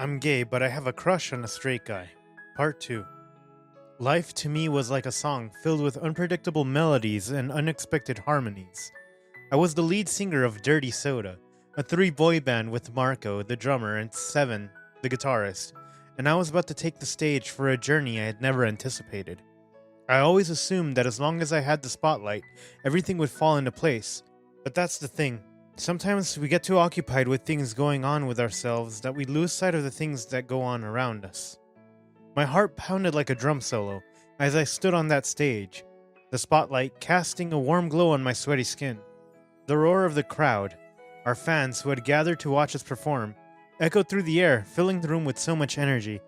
I'm gay, but I have a crush on a straight guy. Part 2. Life to me was like a song filled with unpredictable melodies and unexpected harmonies. I was the lead singer of Dirty Soda, a three-boy band with Marco, the drummer, and Seven, the guitarist, and I was about to take the stage for a journey I had never anticipated. I always assumed that as long as I had the spotlight, everything would fall into place. But that's the thing. Sometimes we get too occupied with things going on with ourselves that we lose sight of the things that go on around us. My heart pounded like a drum solo as I stood on that stage, the spotlight casting a warm glow on my sweaty skin. The roar of the crowd, our fans who had gathered to watch us perform, echoed through the air, filling the room with so much energy.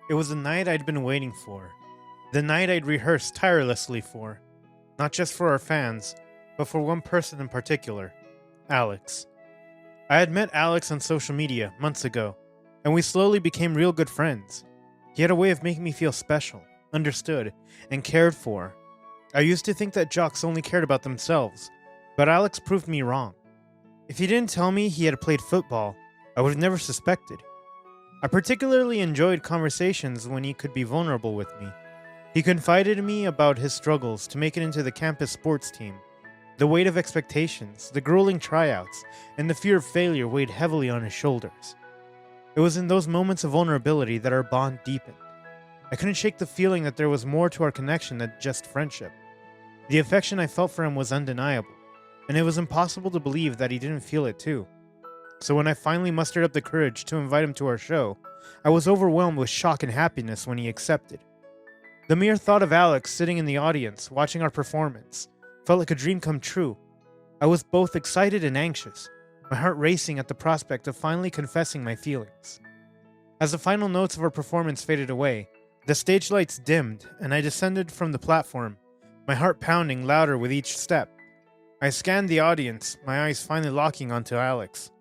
It was the night I'd been waiting for. The night I'd rehearsed tirelessly for. Not just for our fans, but for one person in particular. Alex. I had met Alex on social media months ago, and we slowly became real good friends. He had a way of making me feel special, understood, and cared for. I used to think that jocks only cared about themselves, but Alex proved me wrong. If he didn't tell me he had played football, I would have never suspected. I particularly enjoyed conversations when he could be vulnerable with me. He confided in me about his struggles to make it into the campus sports team. The weight of expectations, the grueling tryouts, and the fear of failure weighed heavily on his shoulders. It was in those moments of vulnerability that our bond deepened. I couldn't shake the feeling that there was more to our connection than just friendship. The affection I felt for him was undeniable, and it was impossible to believe that he didn't feel it too. So when I finally mustered up the courage to invite him to our show, I was overwhelmed with shock and happiness when he accepted. The mere thought of Alex sitting in the audience, watching our performance, felt like a dream come true. I was both excited and anxious, my heart racing at the prospect of finally confessing my feelings. As the final notes of our performance faded away, the stage lights dimmed and I descended from the platform, my heart pounding louder with each step. I scanned the audience, my eyes finally locking onto Alex.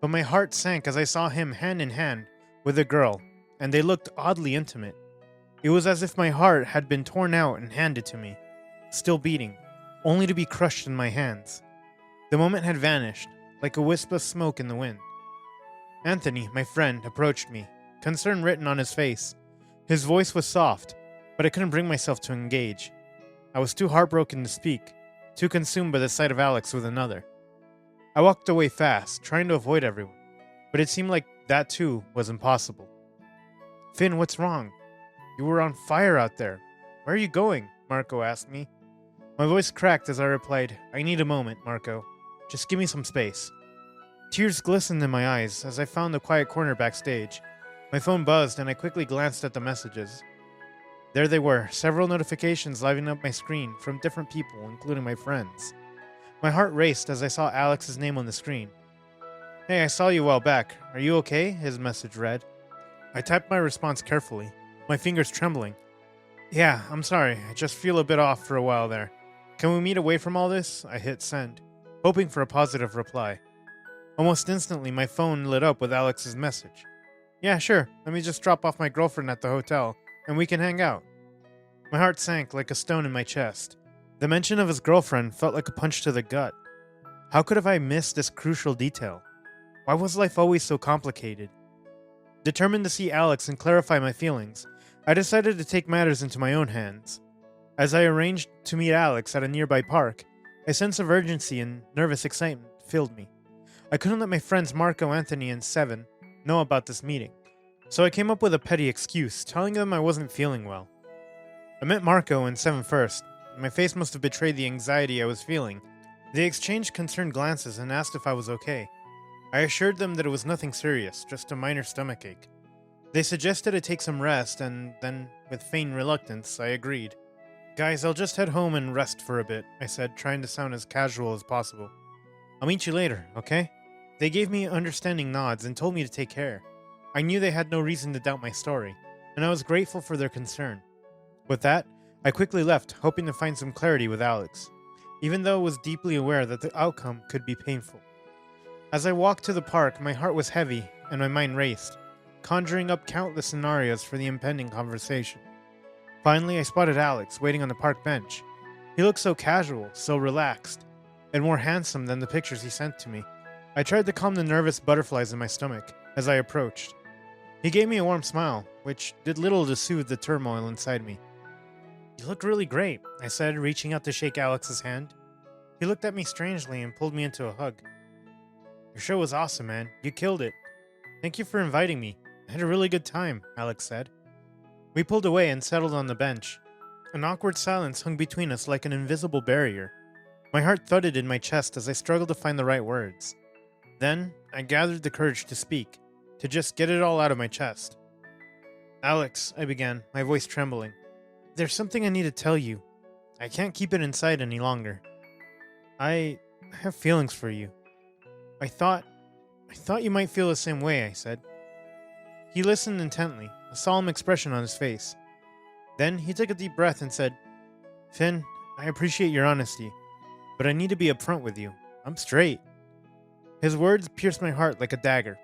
But my heart sank as I saw him hand in hand with a girl, and they looked oddly intimate. It was as if my heart had been torn out and handed to me, still beating, only to be crushed in my hands. The moment had vanished, like a wisp of smoke in the wind. Anthony, my friend, approached me, concern written on his face. His voice was soft, but I couldn't bring myself to engage. I was too heartbroken to speak, too consumed by the sight of Alex with another. I walked away fast, trying to avoid everyone, but it seemed like that too was impossible. Finn, what's wrong? You were on fire out there. Where are you going? Marco asked me. My voice cracked as I replied, I need a moment, Marco. Just give me some space. Tears glistened in my eyes as I found the quiet corner backstage. My phone buzzed and I quickly glanced at the messages. There they were, several notifications lighting up my screen from different people, including my friends. My heart raced as I saw Alex's name on the screen. Hey, I saw you a while back. Are you okay? His message read. I typed my response carefully, my fingers trembling. Yeah, I'm sorry. I just feel a bit off for a while there. Can we meet away from all this? I hit send, hoping for a positive reply. Almost instantly, my phone lit up with Alex's message. Yeah, sure. Let me just drop off my girlfriend at the hotel, and we can hang out. My heart sank like a stone in my chest. The mention of his girlfriend felt like a punch to the gut. How could have I missed this crucial detail? Why was life always so complicated? Determined to see Alex and clarify my feelings, I decided to take matters into my own hands. As I arranged to meet Alex at a nearby park, a sense of urgency and nervous excitement filled me. I couldn't let my friends Marco, Anthony, and Seven know about this meeting, so I came up with a petty excuse, telling them I wasn't feeling well. I met Marco and Seven first. My face must have betrayed the anxiety I was feeling. They exchanged concerned glances and asked if I was okay. I assured them that it was nothing serious, just a minor stomachache. They suggested I take some rest, and then, with feigned reluctance, I agreed. Guys, I'll just head home and rest for a bit, I said, trying to sound as casual as possible. I'll meet you later, okay? They gave me understanding nods and told me to take care. I knew they had no reason to doubt my story, and I was grateful for their concern. With that, I quickly left, hoping to find some clarity with Alex, even though I was deeply aware that the outcome could be painful. As I walked to the park, my heart was heavy and my mind raced, conjuring up countless scenarios for the impending conversation. Finally, I spotted Alex waiting on the park bench. He looked so casual, so relaxed, and more handsome than the pictures he sent to me. I tried to calm the nervous butterflies in my stomach as I approached. He gave me a warm smile, which did little to soothe the turmoil inside me. "You look really great," I said, reaching out to shake Alex's hand. He looked at me strangely and pulled me into a hug. "Your show was awesome, man. You killed it. Thank you for inviting me. I had a really good time," Alex said. We pulled away and settled on the bench. An awkward silence hung between us like an invisible barrier. My heart thudded in my chest as I struggled to find the right words. Then, I gathered the courage to speak, to just get it all out of my chest. "Alex," I began, my voice trembling. "There's something I need to tell you. I can't keep it inside any longer. I have feelings for you. I thought you might feel the same way," I said. He listened intently, a solemn expression on his face. Then he took a deep breath and said, "Finn, I appreciate your honesty, but I need to be upfront with you. I'm straight." His words pierced my heart like a dagger.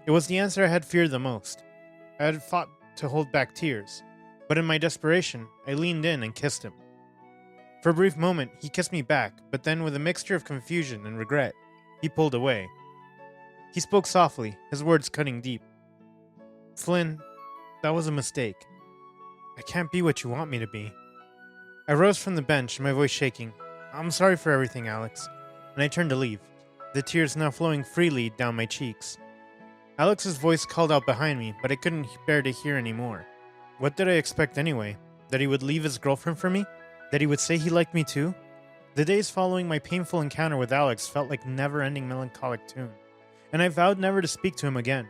It was the answer I had feared the most. I had fought to hold back tears, but in my desperation, I leaned in and kissed him. For a brief moment, he kissed me back, but then with a mixture of confusion and regret, he pulled away. He spoke softly, his words cutting deep. "Flinn, that was a mistake. I can't be what you want me to be." I rose from the bench, my voice shaking. "I'm sorry for everything, Alex," and I turned to leave, the tears now flowing freely down my cheeks. Alex's voice called out behind me, but I couldn't bear to hear any more. What did I expect anyway? That he would leave his girlfriend for me? That he would say he liked me too? The days following my painful encounter with Alex felt like never-ending melancholic tune, and I vowed never to speak to him again.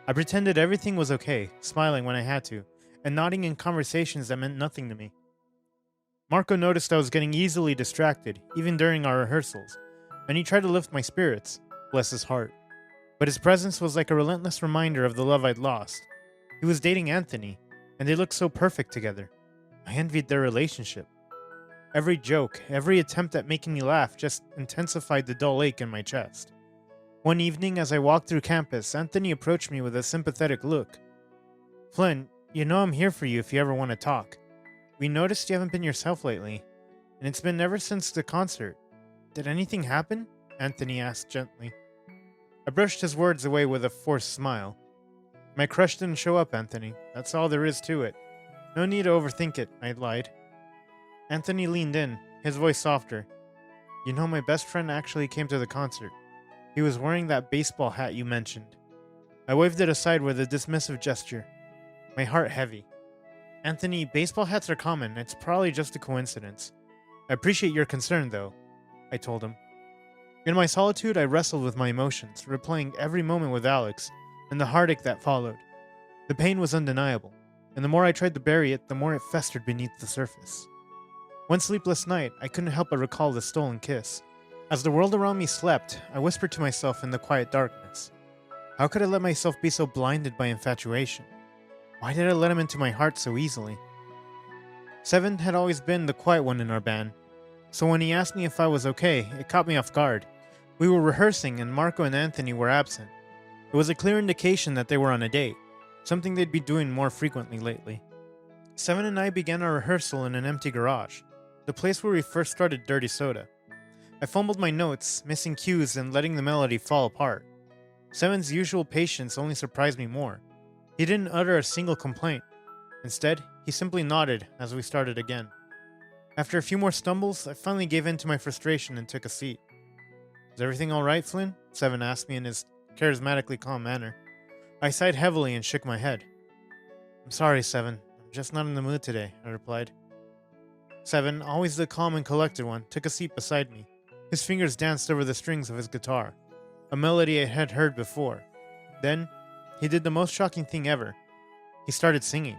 I pretended everything was okay, smiling when I had to, and nodding in conversations that meant nothing to me. Marco noticed I was getting easily distracted, even during our rehearsals, and he tried to lift my spirits, bless his heart. But his presence was like a relentless reminder of the love I'd lost. He was dating Anthony, and they looked so perfect together. I envied their relationship. Every joke, every attempt at making me laugh just intensified the dull ache in my chest. One evening, as I walked through campus, Anthony approached me with a sympathetic look. "Flinn, you know I'm here for you if you ever want to talk. We noticed you haven't been yourself lately, and it's been ever since the concert. Did anything happen?" Anthony asked gently. I brushed his words away with a forced smile. "My crush didn't show up, Anthony. That's all there is to it. No need to overthink it," I lied. Anthony leaned in, his voice softer. "You know, my best friend actually came to the concert. He was wearing that baseball hat you mentioned." I waved it aside with a dismissive gesture, my heart heavy. "Anthony, baseball hats are common. It's probably just a coincidence. I appreciate your concern, though," I told him. In my solitude, I wrestled with my emotions, replaying every moment with Alex and the heartache that followed. The pain was undeniable, and the more I tried to bury it, the more it festered beneath the surface. One sleepless night, I couldn't help but recall the stolen kiss. As the world around me slept, I whispered to myself in the quiet darkness. How could I let myself be so blinded by infatuation? Why did I let him into my heart so easily? Seven had always been the quiet one in our band, so when he asked me if I was okay, it caught me off guard. We were rehearsing and Marco and Anthony were absent. It was a clear indication that they were on a date, something they'd be doing more frequently lately. Seven and I began our rehearsal in an empty garage, the place where we first started Dirty Soda. I fumbled my notes, missing cues and letting the melody fall apart. Seven's usual patience only surprised me more. He didn't utter a single complaint. Instead, he simply nodded as we started again. After a few more stumbles, I finally gave in to my frustration and took a seat. "Is everything alright, Flinn?" Seven asked me in his charismatically calm manner. I sighed heavily and shook my head. "I'm sorry, Seven. I'm just not in the mood today," I replied. Seven, always the calm and collected one, took a seat beside me. His fingers danced over the strings of his guitar, a melody I had heard before. Then, he did the most shocking thing ever. He started singing,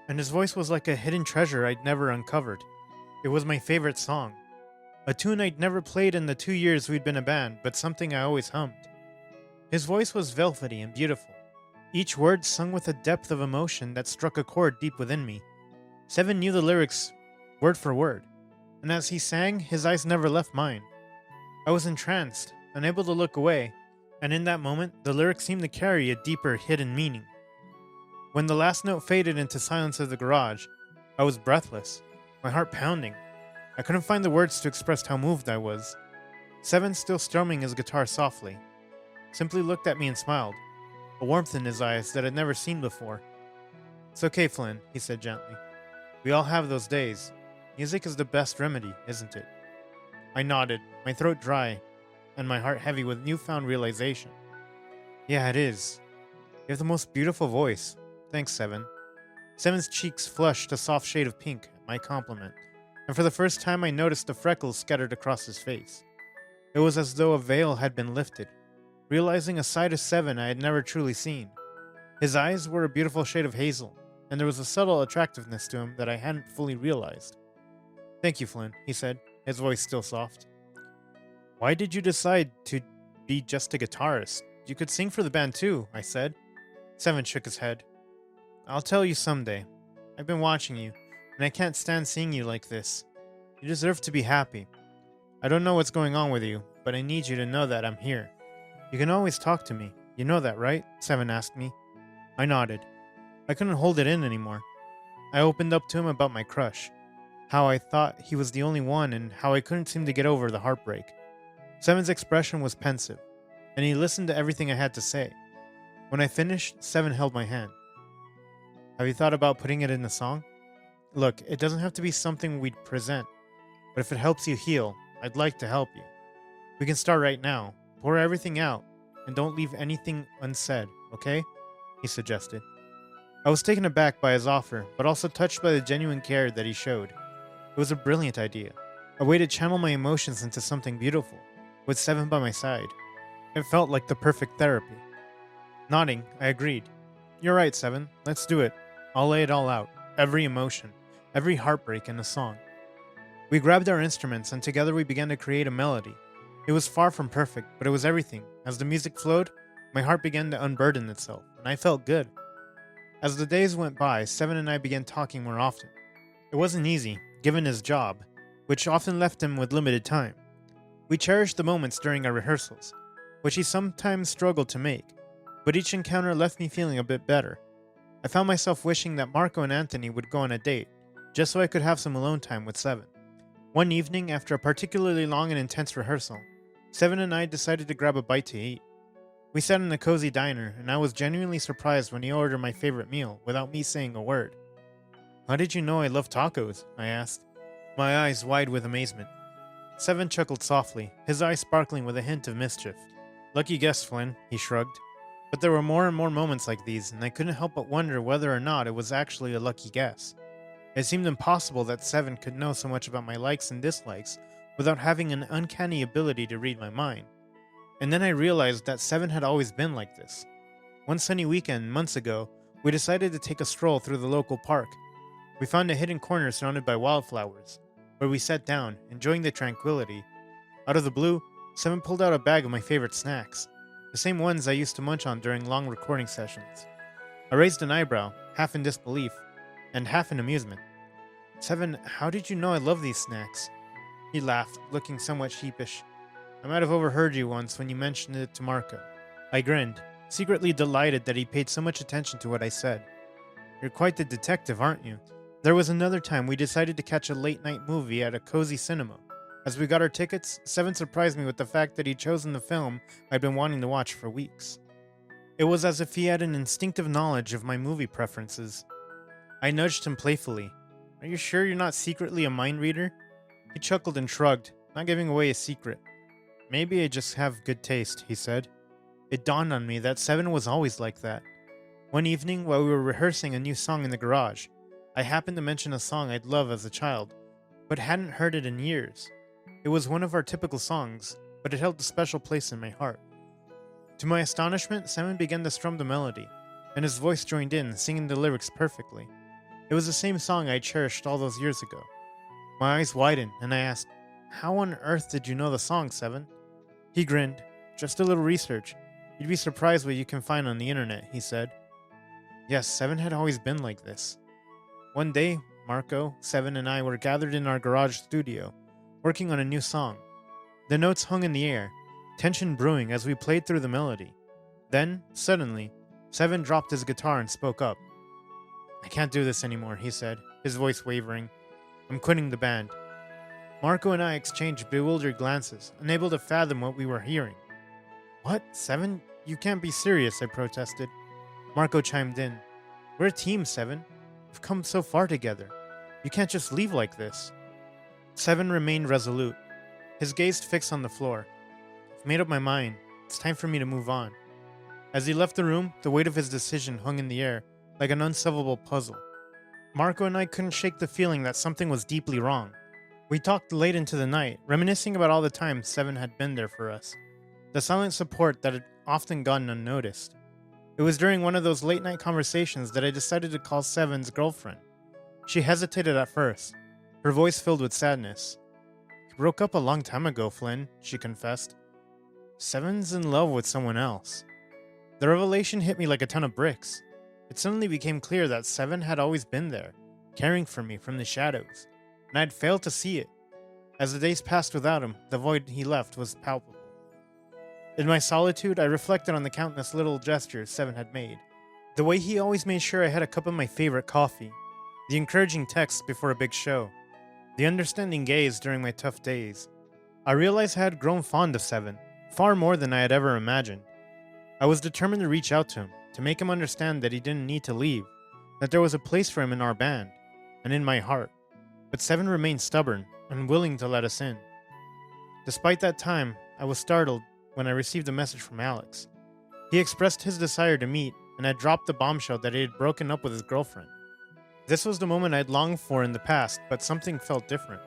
and his voice was like a hidden treasure I'd never uncovered. It was my favorite song. A tune I'd never played in the 2 years we'd been a band, but something I always hummed. His voice was velvety and beautiful, each word sung with a depth of emotion that struck a chord deep within me. Seven knew the lyrics word for word, and as he sang, his eyes never left mine. I was entranced, unable to look away, and in that moment, the lyrics seemed to carry a deeper, hidden meaning. When the last note faded into silence of the garage, I was breathless, my heart pounding. I couldn't find the words to express how moved I was. Seven, still strumming his guitar softly, simply looked at me and smiled. a warmth in his eyes that I'd never seen before. "It's okay, Flinn," he said gently. "We all have those days. Music is the best remedy, isn't it?" I nodded, my throat dry, and my heart heavy with newfound realization. "Yeah, it is. You have the most beautiful voice. Thanks, Seven." Seven's cheeks flushed a soft shade of pink at my compliment, and for the first time I noticed the freckles scattered across his face. It was as though a veil had been lifted, realizing a side of Seven I had never truly seen. His eyes were a beautiful shade of hazel, and there was a subtle attractiveness to him that I hadn't fully realized. "Thank you, Flinn," he said, his voice still soft. "Why did you decide to be just a guitarist? You could sing for the band too," I said. Seven shook his head. "I'll tell you someday. I've been watching you, and I can't stand seeing you like this. You deserve to be happy. I don't know what's going on with you, but I need you to know that I'm here. You can always talk to me. You know that, right?" Seven asked me. I nodded. I couldn't hold it in anymore. I opened up to him about my crush, how I thought he was the only one, and how I couldn't seem to get over the heartbreak. Seven's expression was pensive, and he listened to everything I had to say. When I finished, Seven held my hand. "Have you thought about putting it in a song? Look, it doesn't have to be something we'd present, but if it helps you heal, I'd like to help you. We can start right now. Pour everything out, and don't leave anything unsaid, okay?" he suggested. I was taken aback by his offer, but also touched by the genuine care that he showed. It was a brilliant idea, a way to channel my emotions into something beautiful, with Seven by my side. It felt like the perfect therapy. Nodding, I agreed. "You're right, Seven. Let's do it. I'll lay it all out. Every emotion, every heartbreak in a song." We grabbed our instruments, and together we began to create a melody. It was far from perfect, but it was everything. As the music flowed, my heart began to unburden itself, and I felt good. As the days went by, Seven and I began talking more often. It wasn't easy, given his job, which often left him with limited time. We cherished the moments during our rehearsals, which he sometimes struggled to make, but each encounter left me feeling a bit better. I found myself wishing that Marco and Anthony would go on a date, just so I could have some alone time with Seven. One evening, after a particularly long and intense rehearsal, Seven and I decided to grab a bite to eat. We sat in a cozy diner, and I was genuinely surprised when he ordered my favorite meal without me saying a word. "How did you know I love tacos?" I asked, my eyes wide with amazement. Seven chuckled softly, his eyes sparkling with a hint of mischief. "Lucky guess, Flynn," he shrugged. But there were more and more moments like these, and I couldn't help but wonder whether or not it was actually a lucky guess. It seemed impossible that Seven could know so much about my likes and dislikes without having an uncanny ability to read my mind. And then I realized that Seven had always been like this. One sunny weekend, months ago, we decided to take a stroll through the local park. We found a hidden corner surrounded by wildflowers, where we sat down, enjoying the tranquility. Out of the blue, Seven pulled out a bag of my favorite snacks, the same ones I used to munch on during long recording sessions. I raised an eyebrow, half in disbelief, and half in amusement. "Seven, how did you know I love these snacks?" He laughed, looking somewhat sheepish. "I might have overheard you once when you mentioned it to Marco." I grinned, secretly delighted that he paid so much attention to what I said. "You're quite the detective, aren't you?" There was another time we decided to catch a late-night movie at a cozy cinema. As we got our tickets, Seven surprised me with the fact that he'd chosen the film I'd been wanting to watch for weeks. It was as if he had an instinctive knowledge of my movie preferences. I nudged him playfully. "Are you sure you're not secretly a mind reader?" He chuckled and shrugged, not giving away a secret. "Maybe I just have good taste," he said. It dawned on me that Seven was always like that. One evening, while we were rehearsing a new song in the garage, I happened to mention a song I'd loved as a child, but hadn't heard it in years. It was one of our typical songs, but it held a special place in my heart. To my astonishment, Seven began to strum the melody, and his voice joined in, singing the lyrics perfectly. It was the same song I cherished all those years ago. My eyes widened, and I asked, "How on earth did you know the song, Seven?" He grinned. "Just a little research. You'd be surprised what you can find on the internet," he said. Yes, Seven had always been like this. One day, Marco, Seven, and I were gathered in our garage studio, working on a new song. The notes hung in the air, tension brewing as we played through the melody. Then, suddenly, Seven dropped his guitar and spoke up. "I can't do this anymore," he said, his voice wavering. "I'm quitting the band." Marco and I exchanged bewildered glances, unable to fathom what we were hearing. "What, Seven? You can't be serious, I protested. Marco chimed in. We're a team, Seven. We've come so far together. You can't just leave like this. Seven remained resolute, his gaze fixed on the floor. I've made up my mind. It's time for me to move on. As he left the room, the weight of his decision hung in the air, like an unsolvable puzzle. Marco and I couldn't shake the feeling that something was deeply wrong. We talked late into the night, reminiscing about all the times Seven had been there for us. The silent support that had often gone unnoticed. It was during one of those late-night conversations that I decided to call Seven's girlfriend. She hesitated at first, her voice filled with sadness. "We broke up a long time ago, Flinn," she confessed. "Seven's in love with someone else." The revelation hit me like a ton of bricks. It suddenly became clear that Seven had always been there, caring for me from the shadows, and I had failed to see it. As the days passed without him, the void he left was palpable. In my solitude, I reflected on the countless little gestures Seven had made. The way he always made sure I had a cup of my favorite coffee, the encouraging texts before a big show, the understanding gaze during my tough days. I realized I had grown fond of Seven, far more than I had ever imagined. I was determined to reach out to him, to make him understand that he didn't need to leave, that there was a place for him in our band, and in my heart. But Seven remained stubborn, unwilling to let us in. Despite that time, I was startled when I received a message from Alex. He expressed his desire to meet, and had dropped the bombshell that he had broken up with his girlfriend. This was the moment I had longed for in the past, but something felt different.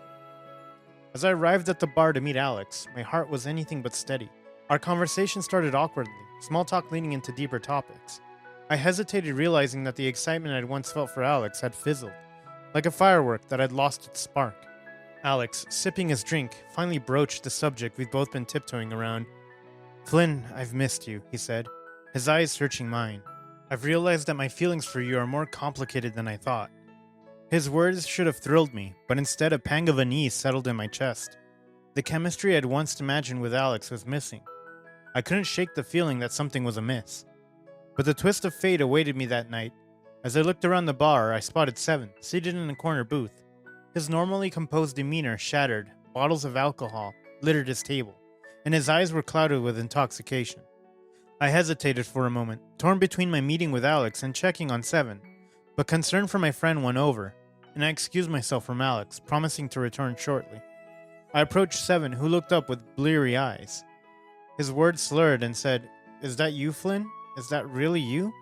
As I arrived at the bar to meet Alex, my heart was anything but steady. Our conversation started awkwardly, small talk leading into deeper topics. I hesitated, realizing that the excitement I'd once felt for Alex had fizzled, like a firework that had lost its spark. Alex, sipping his drink, finally broached the subject we'd both been tiptoeing around. "Flinn, I've missed you," he said, his eyes searching mine. "I've realized that my feelings for you are more complicated than I thought." His words should have thrilled me, but instead a pang of unease settled in my chest. The chemistry I had once imagined with Alex was missing. I couldn't shake the feeling that something was amiss. But the twist of fate awaited me that night. As I looked around the bar, I spotted Seven, seated in a corner booth. His normally composed demeanor shattered, bottles of alcohol littered his table, and his eyes were clouded with intoxication. I hesitated for a moment, torn between my meeting with Alex and checking on Seven, but concern for my friend won over, and I excused myself from Alex, promising to return shortly. I approached Seven, who looked up with bleary eyes. His words slurred and said, "Is that you, Flinn? Is that really you?"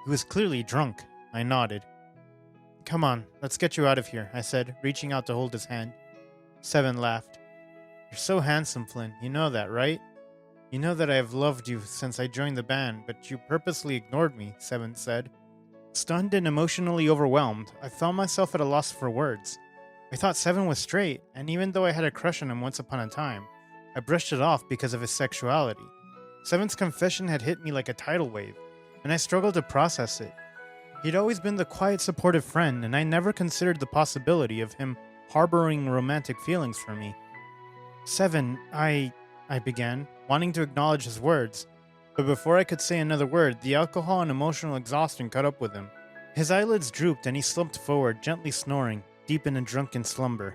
He was clearly drunk. I nodded. "Come on, let's get you out of here," I said, reaching out to hold his hand. Seven laughed. "You're so handsome, Flinn. You know that, right? You know that I have loved you since I joined the band, but you purposely ignored me," Seven said. Stunned and emotionally overwhelmed, I found myself at a loss for words. I thought Seven was straight, and even though I had a crush on him once upon a time, I brushed it off because of his sexuality. Seven's confession had hit me like a tidal wave, and I struggled to process it. He'd always been the quiet, supportive friend, and I never considered the possibility of him harboring romantic feelings for me. "Seven, I began, wanting to acknowledge his words, but before I could say another word, the alcohol and emotional exhaustion caught up with him. His eyelids drooped and he slumped forward, gently snoring, deep in a drunken slumber.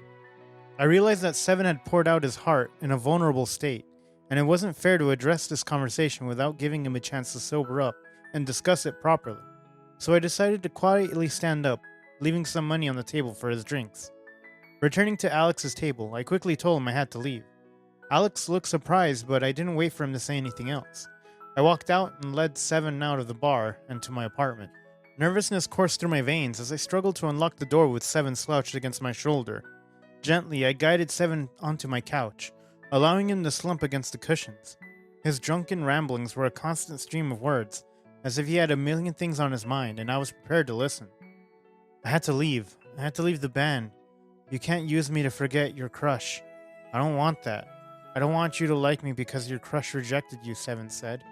I realized that Seven had poured out his heart in a vulnerable state, and it wasn't fair to address this conversation without giving him a chance to sober up and discuss it properly. So I decided to quietly stand up, leaving some money on the table for his drinks. Returning to Alex's table, I quickly told him I had to leave. Alex looked surprised, but I didn't wait for him to say anything else. I walked out and led Seven out of the bar and to my apartment. Nervousness coursed through my veins as I struggled to unlock the door with Seven slouched against my shoulder. Gently, I guided Seven onto my couch, allowing him to slump against the cushions. His drunken ramblings were a constant stream of words, as if he had a million things on his mind, and I was prepared to listen. "I had to leave. I had to leave the band. You can't use me to forget your crush. I don't want that. I don't want you to like me because your crush rejected you," Seven said.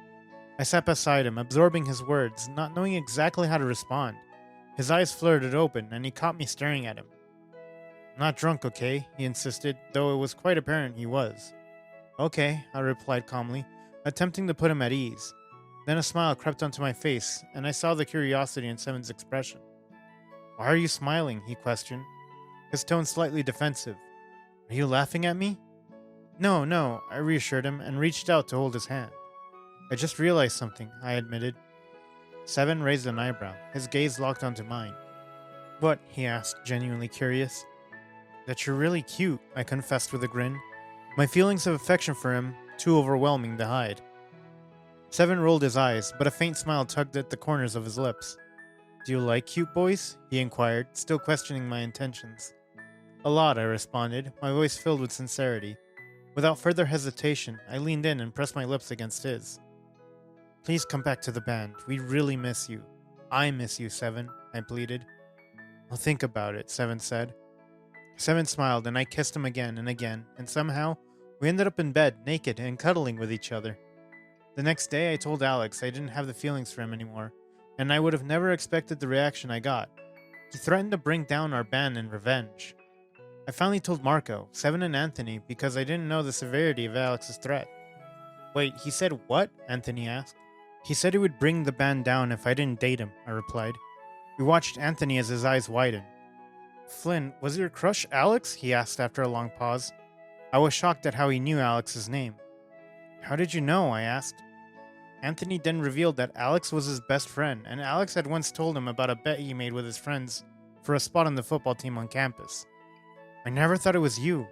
I sat beside him, absorbing his words, not knowing exactly how to respond. His eyes flirted open, and he caught me staring at him. "I'm not drunk, okay?" he insisted, though it was quite apparent he was. "Okay," I replied calmly, attempting to put him at ease. Then a smile crept onto my face, and I saw the curiosity in Seven's expression. "Why are you smiling?" he questioned, his tone slightly defensive. "Are you laughing at me?" No, I reassured him and reached out to hold his hand. I just realized something, I admitted. Seven raised an eyebrow, his gaze locked onto mine. What? He asked, genuinely curious. That you're really cute, I confessed with a grin. My feelings of affection for him, too overwhelming to hide. Seven rolled his eyes, but a faint smile tugged at the corners of his lips. Do you like cute boys? He inquired, still questioning my intentions. A lot, I responded, my voice filled with sincerity. Without further hesitation, I leaned in and pressed my lips against his. Please come back to the band. We really miss you. I miss you, Seven, I pleaded. I'll think about it, Seven said. Seven smiled, and I kissed him again, and somehow, we ended up in bed, naked and cuddling with each other. The next day, I told Alex I didn't have the feelings for him anymore, and I would have never expected the reaction I got. He threatened to bring down our band in revenge. I finally told Marco, Seven, and Anthony because I didn't know the severity of Alex's threat. Wait, he said what? Anthony asked. He said he would bring the band down if I didn't date him, I replied. We watched Anthony as his eyes widened. Flynn, was your crush Alex? He asked after a long pause. I was shocked at how he knew Alex's name. How did you know? I asked. Anthony then revealed that Alex was his best friend, and Alex had once told him about a bet he made with his friends for a spot on the football team on campus. I never thought it was you.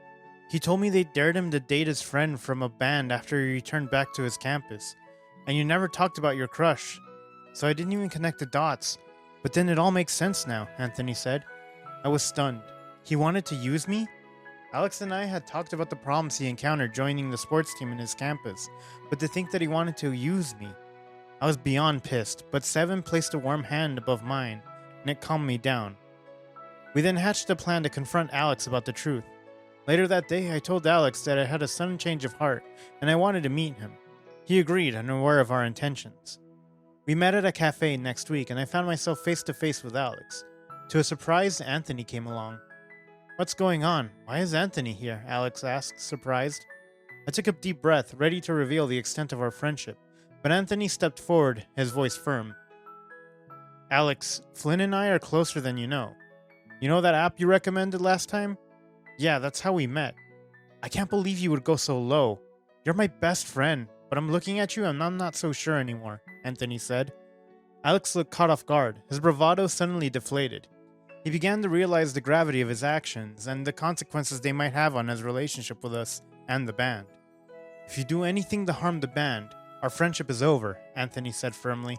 He told me they dared him to date his friend from a band after he returned back to his campus, and you never talked about your crush, so I didn't even connect the dots. But then it all makes sense now, Anthony said. I was stunned. He wanted to use me? Alex and I had talked about the problems he encountered joining the sports team in his campus, but to think that he wanted to use me. I was beyond pissed, but Seven placed a warm hand above mine, and it calmed me down. We then hatched a plan to confront Alex about the truth. Later that day, I told Alex that I had a sudden change of heart, and I wanted to meet him. He agreed, unaware of our intentions. We met at a cafe next week, and I found myself face to face with Alex. To a surprise, Anthony came along. What's going on? Why is Anthony here? Alex asked, surprised. I took a deep breath, ready to reveal the extent of our friendship, but Anthony stepped forward, his voice firm. Alex, Flynn and I are closer than you know. You know that app you recommended last time? Yeah, that's how we met. I can't believe you would go so low. You're my best friend, but I'm looking at you and I'm not so sure anymore, Anthony said. Alex looked caught off guard, his bravado suddenly deflated. He began to realize the gravity of his actions and the consequences they might have on his relationship with us and the band. If you do anything to harm the band, our friendship is over, Anthony said firmly.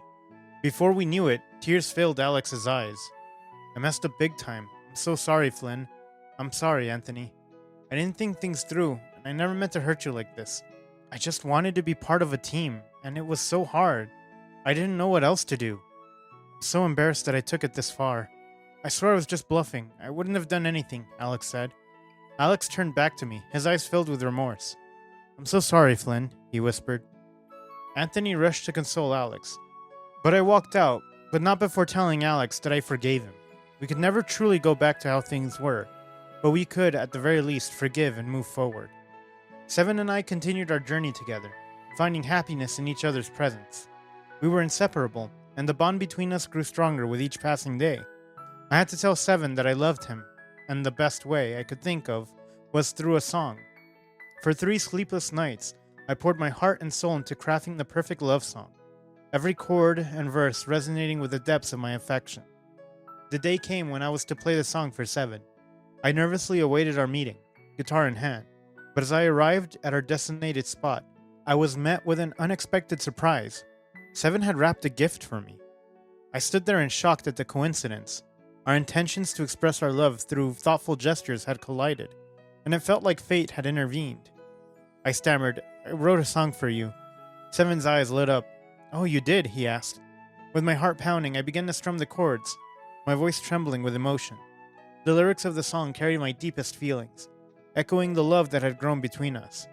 Before we knew it, tears filled Alex's eyes. I messed up big time. I'm so sorry, Flynn. I'm sorry, Anthony. I didn't think things through, and I never meant to hurt you like this. I just wanted to be part of a team, and it was so hard. I didn't know what else to do. I'm so embarrassed that I took it this far. I swear I was just bluffing. I wouldn't have done anything, Alex said. Alex turned back to me, his eyes filled with remorse. I'm so sorry, Flynn, he whispered. Anthony rushed to console Alex. But I walked out, but not before telling Alex that I forgave him. We could never truly go back to how things were, but we could, at the very least, forgive and move forward. Seven and I continued our journey together, finding happiness in each other's presence. We were inseparable, and the bond between us grew stronger with each passing day. I had to tell Seven that I loved him, and the best way I could think of was through a song. For 3 sleepless nights, I poured my heart and soul into crafting the perfect love song, every chord and verse resonating with the depths of my affection. The day came when I was to play the song for Seven. I nervously awaited our meeting, guitar in hand, but as I arrived at our designated spot, I was met with an unexpected surprise. Seven had wrapped a gift for me. I stood there in shock at the coincidence. Our intentions to express our love through thoughtful gestures had collided, and it felt like fate had intervened. I stammered, I wrote a song for you. Seven's eyes lit up. Oh, you did? He asked. With my heart pounding, I began to strum the chords, my voice trembling with emotion. The lyrics of the song carried my deepest feelings, echoing the love that had grown between us.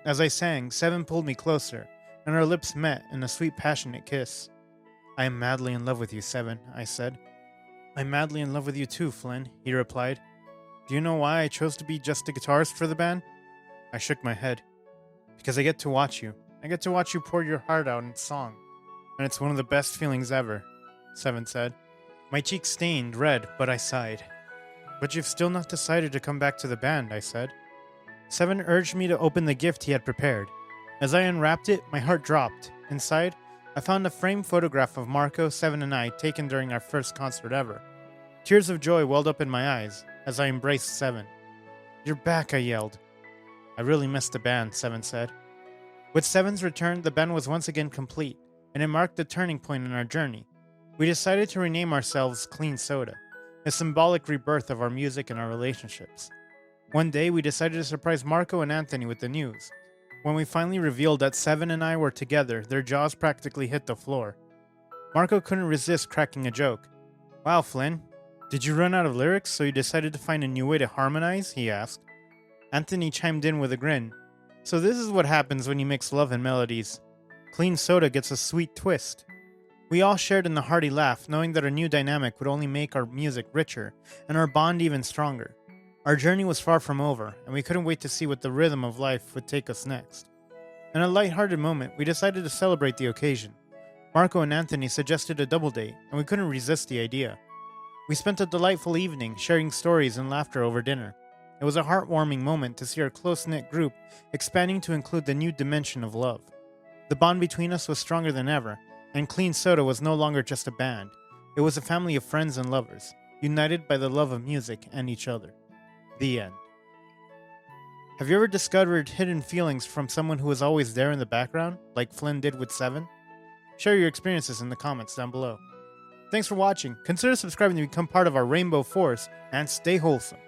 As I sang, Seven pulled me closer, and our lips met in a sweet, passionate kiss. I am madly in love with you, Seven, I said. I'm madly in love with you too, Flynn, he replied. Do you know why I chose to be just a guitarist for the band? I shook my head. Because I get to watch you. I get to watch you pour your heart out in song, and it's one of the best feelings ever, Seven said. My cheeks stained red, but I sighed. But you've still not decided to come back to the band, I said. Seven urged me to open the gift he had prepared. As I unwrapped it, my heart dropped. Inside, I found a framed photograph of Marco, Seven, and I taken during our first concert ever. Tears of joy welled up in my eyes as I embraced Seven. "You're back," I yelled. "I really missed the band," Seven said. With Seven's return, the band was once again complete, and it marked the turning point in our journey. We decided to rename ourselves Clean Soda, a symbolic rebirth of our music and our relationships. One day, we decided to surprise Marco and Anthony with the news. When we finally revealed that Seven and I were together, their jaws practically hit the floor. Marco couldn't resist cracking a joke. "Wow, Flynn, did you run out of lyrics, so you decided to find a new way to harmonize?" he asked. Anthony chimed in with a grin. "So this is what happens when you mix love and melodies. Clean Soda gets a sweet twist." We all shared in the hearty laugh, knowing that our new dynamic would only make our music richer and our bond even stronger. Our journey was far from over, and we couldn't wait to see what the rhythm of life would take us next. In a light-hearted moment, we decided to celebrate the occasion. Marco and Anthony suggested a double date, and we couldn't resist the idea. We spent a delightful evening, sharing stories and laughter over dinner. It was a heartwarming moment to see our close-knit group expanding to include the new dimension of love. The bond between us was stronger than ever, and Clean Soda was no longer just a band. It was a family of friends and lovers, united by the love of music and each other. The end. Have you ever discovered hidden feelings from someone who was always there in the background, like Flynn did with Seven? Share your experiences in the comments down below. Thanks for watching. Consider subscribing to become part of our Rainbow Force, and stay wholesome.